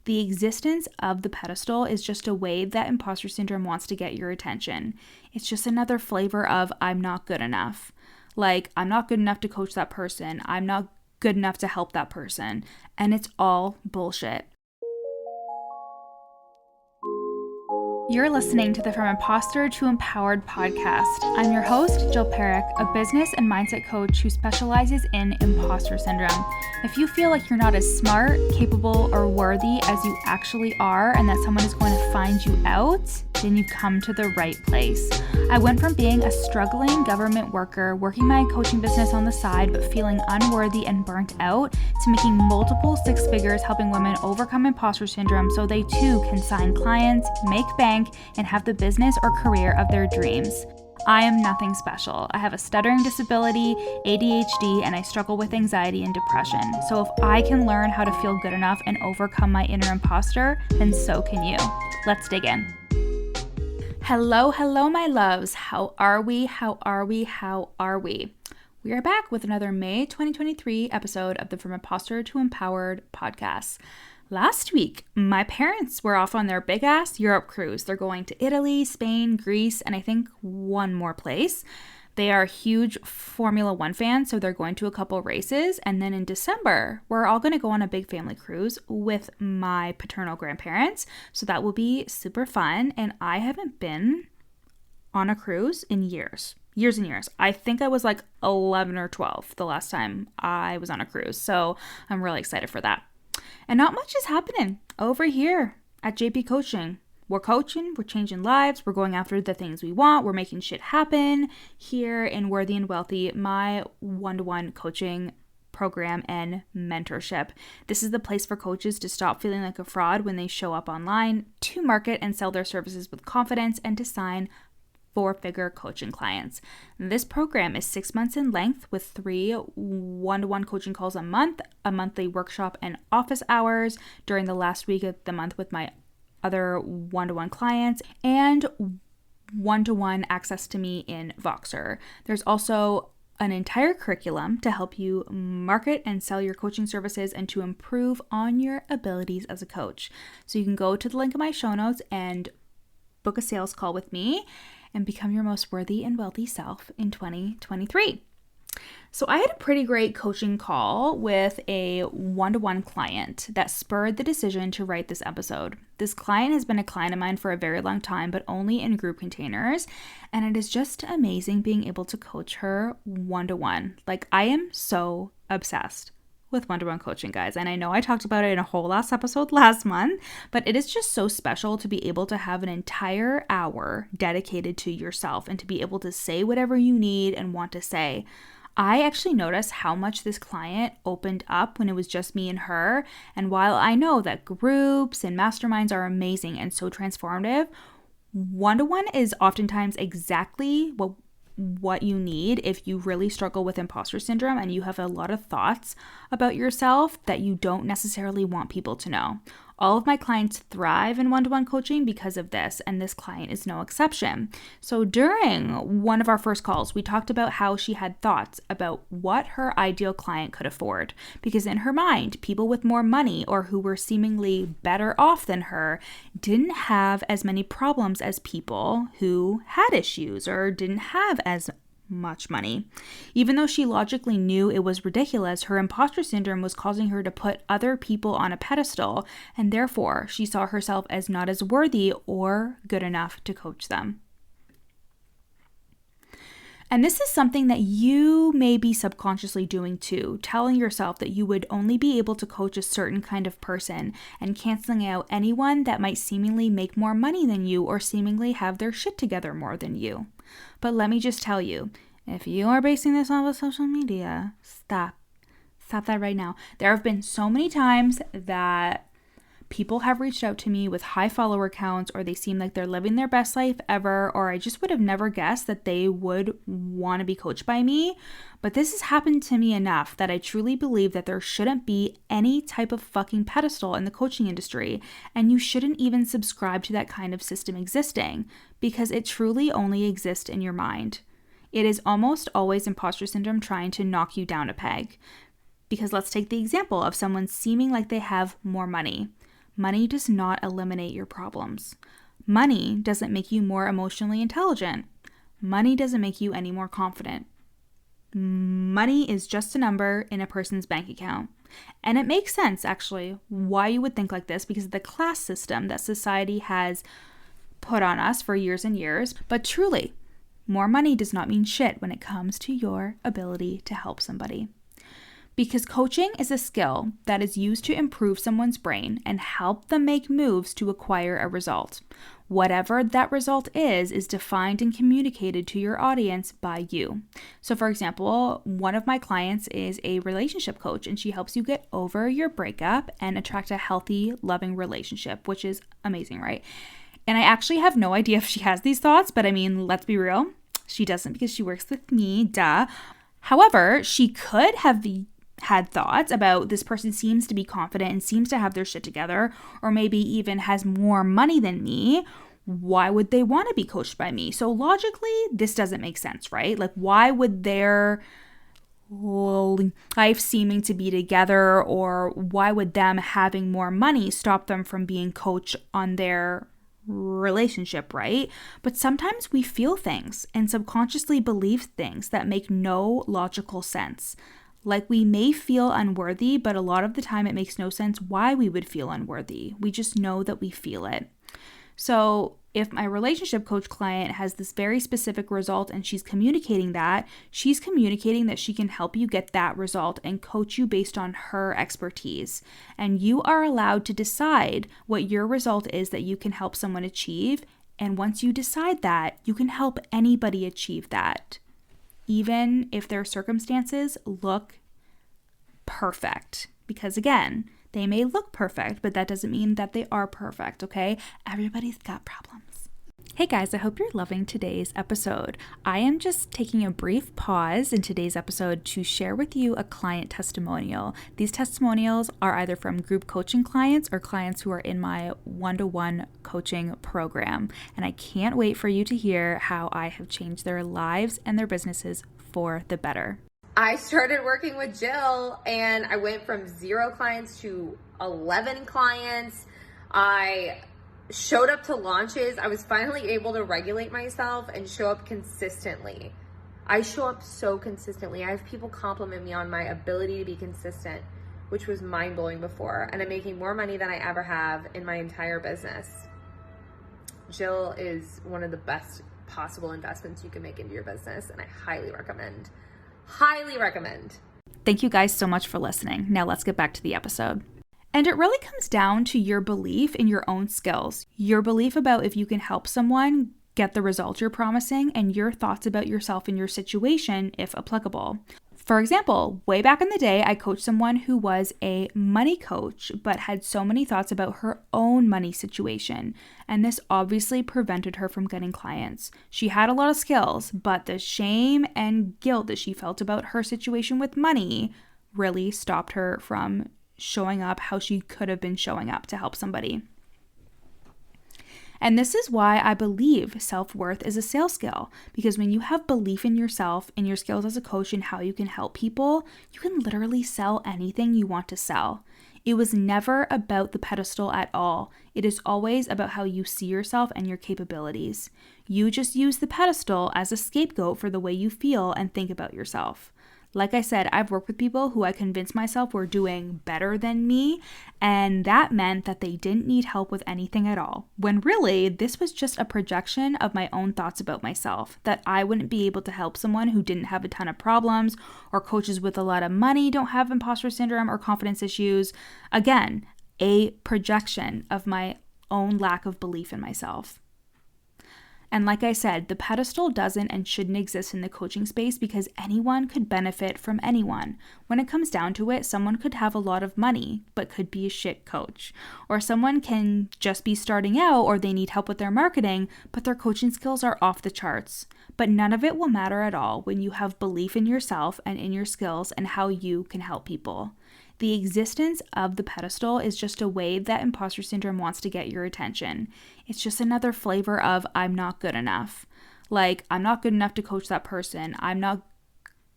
The existence of the pedestal is just a way that imposter syndrome wants to get your attention. It's just another flavor of I'm not good enough. Like, I'm not good enough to coach that person. I'm not good enough to help that person. And it's all bullshit. You're listening to the From Imposter to Empowered podcast. I'm your host, Jill Perrick, a business and mindset coach who specializes in imposter syndrome. If you feel like you're not as smart, capable, or worthy as you actually are, and that someone is going to find you out, then you've come to the right place. I went from being a struggling government worker, working my coaching business on the side, but feeling unworthy and burnt out, to making multiple six figures helping women overcome imposter syndrome so they too can sign clients, make bank, and have the business or career of their dreams. I am nothing special. I have a stuttering disability, ADHD, and I struggle with anxiety and depression. So if I can learn how to feel good enough and overcome my inner imposter, then so can you. Let's dig in. Hello, my loves. How are we? We are back with another May 2023 episode of the From Imposter to Empowered podcast. Last week, my parents were off on their big-ass Europe cruise. They're going to Italy, Spain, Greece, and I think one more place. They are huge Formula One fans, so they're going to a couple races. And then in December, we're all going to go on a big family cruise with my paternal grandparents. So that will be super fun. And I haven't been on a cruise in years and years. I think I was like 11 or 12 the last time I was on a cruise. So I'm really excited for that. And not much is happening over here at JP Coaching. We're coaching, we're changing lives, we're going after the things we want, we're making shit happen here in Worthy and Wealthy, my one-to-one coaching program and mentorship. This is the place for coaches to stop feeling like a fraud when they show up online, to market and sell their services with confidence, and to sign four-figure coaching clients. This program is 6 months in length with 3 one-to-one coaching calls a month, a monthly workshop and office hours during the last week of the month with my other one-to-one clients, and one-to-one access to me in Voxer. There's also an entire curriculum to help you market and sell your coaching services and to improve on your abilities as a coach. So you can go to the link in my show notes and book a sales call with me and become your most worthy and wealthy self in 2023. So I had a pretty great coaching call with a one-to-one client that spurred the decision to write this episode. This client has been a client of mine for a very long time, but only in group containers. And it is just amazing being able to coach her one-to-one. Like, I am so obsessed with one-to-one coaching, guys. And I know I talked about it in a whole last episode last month, but it is just so special to be able to have an entire hour dedicated to yourself and to be able to say whatever you need and want to say. I actually noticed how much this client opened up when it was just me and her. And while I know that groups and masterminds are amazing and so transformative, one-to-one is oftentimes exactly what you need if you really struggle with imposter syndrome and you have a lot of thoughts about yourself that you don't necessarily want people to know. All of my clients thrive in one-to-one coaching because of this, and this client is no exception. So during one of our first calls, we talked about how she had thoughts about what her ideal client could afford, because in her mind, people with more money or who were seemingly better off than her didn't have as many problems as people who had issues or didn't have as much money. Even though she logically knew it was ridiculous, her imposter syndrome was causing her to put other people on a pedestal, and therefore she saw herself as not as worthy or good enough to coach them. And this is something that you may be subconsciously doing too, telling yourself that you would only be able to coach a certain kind of person and canceling out anyone that might seemingly make more money than you or seemingly have their shit together more than you. But let me just tell you, if you are basing this off of social media, stop that right now. There have been so many times that people have reached out to me with high follower counts, or they seem like they're living their best life ever, or I just would have never guessed that they would want to be coached by me. But this has happened to me enough that I truly believe that there shouldn't be any type of fucking pedestal in the coaching industry, and you shouldn't even subscribe to that kind of system existing, because it truly only exists in your mind. It is almost always imposter syndrome trying to knock you down a peg. Because let's take the example of someone seeming like they have more money. Money does not eliminate your problems. Money doesn't make you more emotionally intelligent. Money doesn't make you any more confident. Money is just a number in a person's bank account. And it makes sense, actually, why you would think like this, because of the class system that society has put on us for years and years. But truly, more money does not mean shit when it comes to your ability to help somebody. Because coaching is a skill that is used to improve someone's brain and help them make moves to acquire a result. Whatever that result is defined and communicated to your audience by you. So for example, one of my clients is a relationship coach, and she helps you get over your breakup and attract a healthy, loving relationship, which is amazing, right? And I actually have no idea if she has these thoughts, but I mean, let's be real. She doesn't, because she works with me, duh. However, she could have had thoughts about, this person seems to be confident and seems to have their shit together, or maybe even has more money than me. Why would they want to be coached by me? So logically, this doesn't make sense, right? Like, why would their life seeming to be together, or why would them having more money stop them from being coached on their relationship, right? But sometimes we feel things and subconsciously believe things that make no logical sense. Like, we may feel unworthy, but a lot of the time it makes no sense why we would feel unworthy. We just know that we feel it. So if my relationship coach client has this very specific result and she's communicating that she can help you get that result and coach you based on her expertise. And you are allowed to decide what your result is that you can help someone achieve. And once you decide that, you can help anybody achieve that, even if their circumstances look perfect. Because again, they may look perfect, but that doesn't mean that they are perfect, okay? Everybody's got problems. Hey guys, I hope you're loving today's episode. I am just taking a brief pause in today's episode to share with you a client testimonial. These testimonials are either from group coaching clients or clients who are in my one-to-one coaching program. And I can't wait for you to hear how I have changed their lives and their businesses for the better. I started working with Jill, and I went from 0 clients to 11 clients. I showed up to launches. I was finally able to regulate myself and show up consistently. I show up so consistently. I have people compliment me on my ability to be consistent, which was mind-blowing before. And I'm making more money than I ever have in my entire business. Jill is one of the best possible investments you can make into your business, and I highly recommend. Highly recommend. Thank you guys so much for listening. Now let's get back to the episode. And it really comes down to your belief in your own skills, your belief about if you can help someone get the result you're promising, and your thoughts about yourself and your situation, if applicable. For example, way back in the day, I coached someone who was a money coach, but had so many thoughts about her own money situation. And this obviously prevented her from getting clients. She had a lot of skills, but the shame and guilt that she felt about her situation with money really stopped her from showing up how she could have been showing up to help somebody. And this is why I believe self-worth is a sales skill, because when you have belief in yourself, in your skills as a coach, and how you can help people, you can literally sell anything you want to sell. It was never about the pedestal at all. It is always about how you see yourself and your capabilities. You just use the pedestal as a scapegoat for the way you feel and think about yourself. Like I said, I've worked with people who I convinced myself were doing better than me, and that meant that they didn't need help with anything at all, when really this was just a projection of my own thoughts about myself, that I wouldn't be able to help someone who didn't have a ton of problems, or coaches with a lot of money don't have imposter syndrome or confidence issues. Again, a projection of my own lack of belief in myself. And like I said, the pedestal doesn't and shouldn't exist in the coaching space, because anyone could benefit from anyone. When it comes down to it, someone could have a lot of money, but could be a shit coach. Or someone can just be starting out, or they need help with their marketing, but their coaching skills are off the charts. But none of it will matter at all when you have belief in yourself and in your skills and how you can help people. The existence of the pedestal is just a way that imposter syndrome wants to get your attention. It's just another flavor of I'm not good enough. Like, I'm not good enough to coach that person. I'm not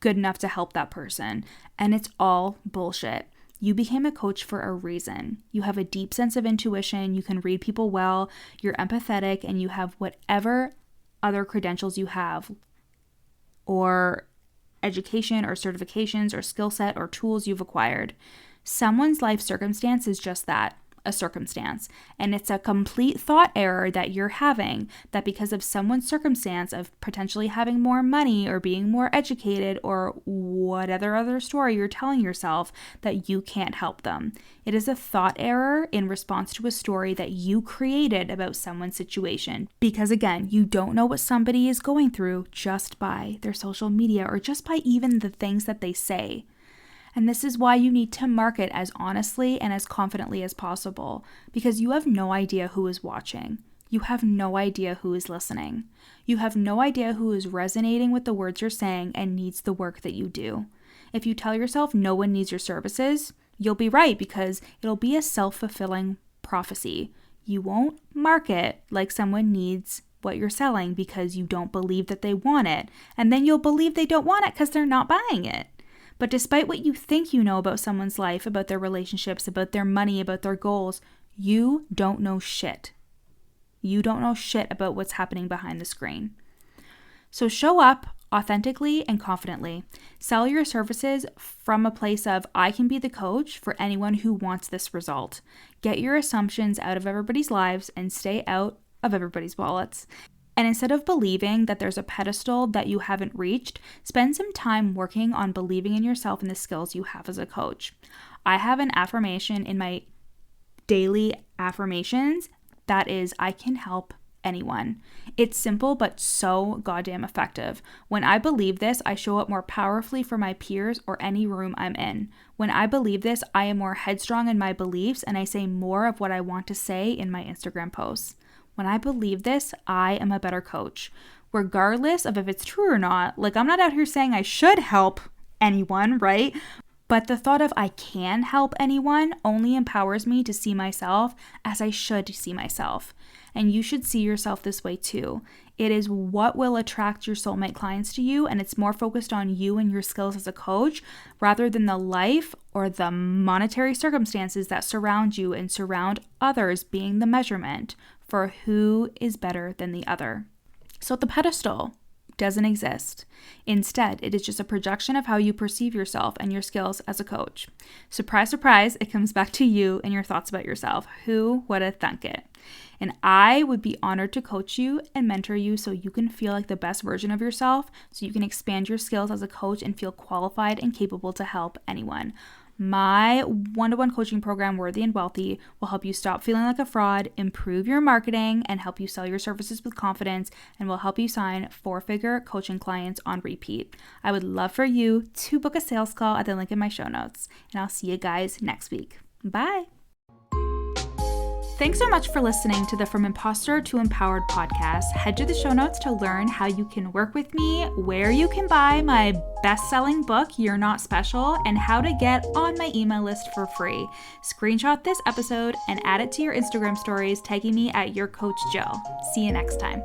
good enough to help that person. And it's all bullshit. You became a coach for a reason. You have a deep sense of intuition, you can read people well, you're empathetic, and you have whatever other credentials you have, or education or certifications or skill set or tools you've acquired. Someone's life circumstance is just that, a circumstance. And it's a complete thought error that you're having, that because of someone's circumstance of potentially having more money or being more educated or whatever other story you're telling yourself, that you can't help them. It is a thought error in response to a story that you created about someone's situation. Because again, you don't know what somebody is going through just by their social media or just by even the things that they say. And this is why you need to market as honestly and as confidently as possible, because you have no idea who is watching. You have no idea who is listening. You have no idea who is resonating with the words you're saying and needs the work that you do. If you tell yourself no one needs your services, you'll be right, because it'll be a self-fulfilling prophecy. You won't market like someone needs what you're selling because you don't believe that they want it, and then you'll believe they don't want it because they're not buying it. But despite what you think you know about someone's life, about their relationships, about their money, about their goals, you don't know shit. You don't know shit about what's happening behind the screen. So show up authentically and confidently. Sell your services from a place of, I can be the coach for anyone who wants this result. Get your assumptions out of everybody's lives and stay out of everybody's wallets. And instead of believing that there's a pedestal that you haven't reached, spend some time working on believing in yourself and the skills you have as a coach. I have an affirmation in my daily affirmations that is, I can help anyone. It's simple, but so goddamn effective. When I believe this, I show up more powerfully for my peers or any room I'm in. When I believe this, I am more headstrong in my beliefs and I say more of what I want to say in my Instagram posts. When I believe this, I am a better coach, regardless of if it's true or not. Like, I'm not out here saying I should help anyone, right? But the thought of I can help anyone only empowers me to see myself as I should see myself. And you should see yourself this way too. It is what will attract your soulmate clients to you, and it's more focused on you and your skills as a coach rather than the life or the monetary circumstances that surround you and surround others being the measurement for who is better than the other. So the pedestal doesn't exist. Instead, it is just a projection of how you perceive yourself and your skills as a coach. Surprise, surprise, it comes back to you and your thoughts about yourself. Who would have thunk it? And I would be honored to coach you and mentor you so you can feel like the best version of yourself, so you can expand your skills as a coach and feel qualified and capable to help anyone. My one-to-one coaching program, Worthy and Wealthy, will help you stop feeling like a fraud, improve your marketing, and help you sell your services with confidence, and will help you sign 4-figure coaching clients on repeat. I would love for you to book a sales call at the link in my show notes, and I'll see you guys next week. Bye. Thanks so much for listening to the From Imposter to Empowered podcast. Head to the show notes to learn how you can work with me, where you can buy my best-selling book, You're Not Special, and how to get on my email list for free. Screenshot this episode and add it to your Instagram stories, tagging me at Your Coach Jill. See you next time.